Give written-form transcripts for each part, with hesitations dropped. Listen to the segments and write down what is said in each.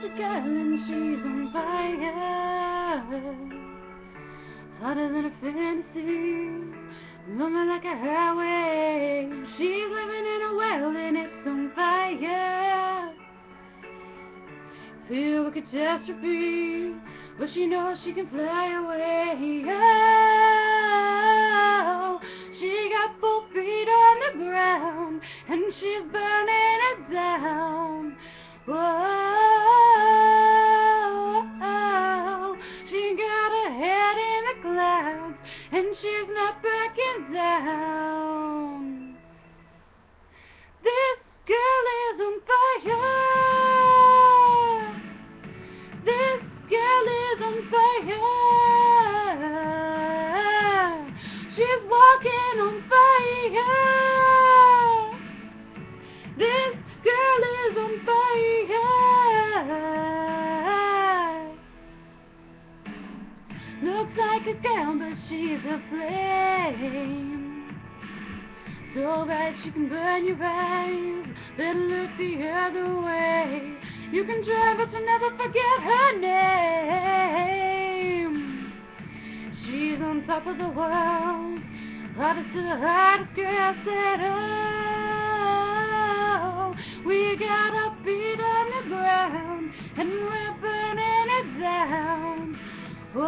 a girl and she's on fire, hotter than a fantasy, lonely like a highway. She's living in a world and it's on fire, filled with catastrophe, but she knows she can fly away. Oh, she got both feet on the ground and she's burning it down. Whoa, she got her head in the clouds and she's not backing down. This girl is on fire. This girl is on fire. She's walking on fire. This girl is on fire. Looks like a girl, but she's a flame, so bright she can burn your eyes. Better look the other way. You can try, but you'll never forget her name. She's on top of the world, hottest to the hottest girl. Said, oh, we got our feet on the ground and we're burning it down. Whoa,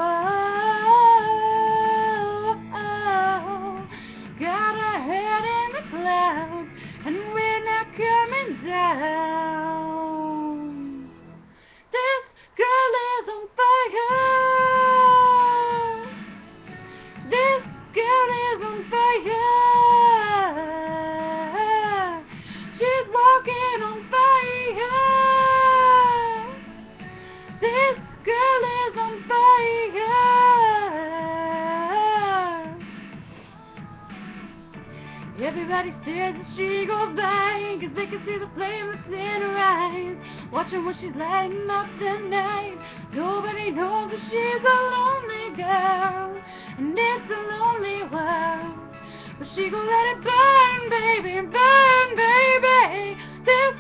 got our head in the clouds and we're not coming down. This girl is on fire. This girl is on fire. She's walking on fire. This girl is on fire. Everybody stares as she goes by, 'cause they can see the flame that's in her eyes. Watching when she's lighting up the night. Nobody knows that she's a lonely girl, and it's a lonely world. But she gon' let it burn, baby, burn, baby. This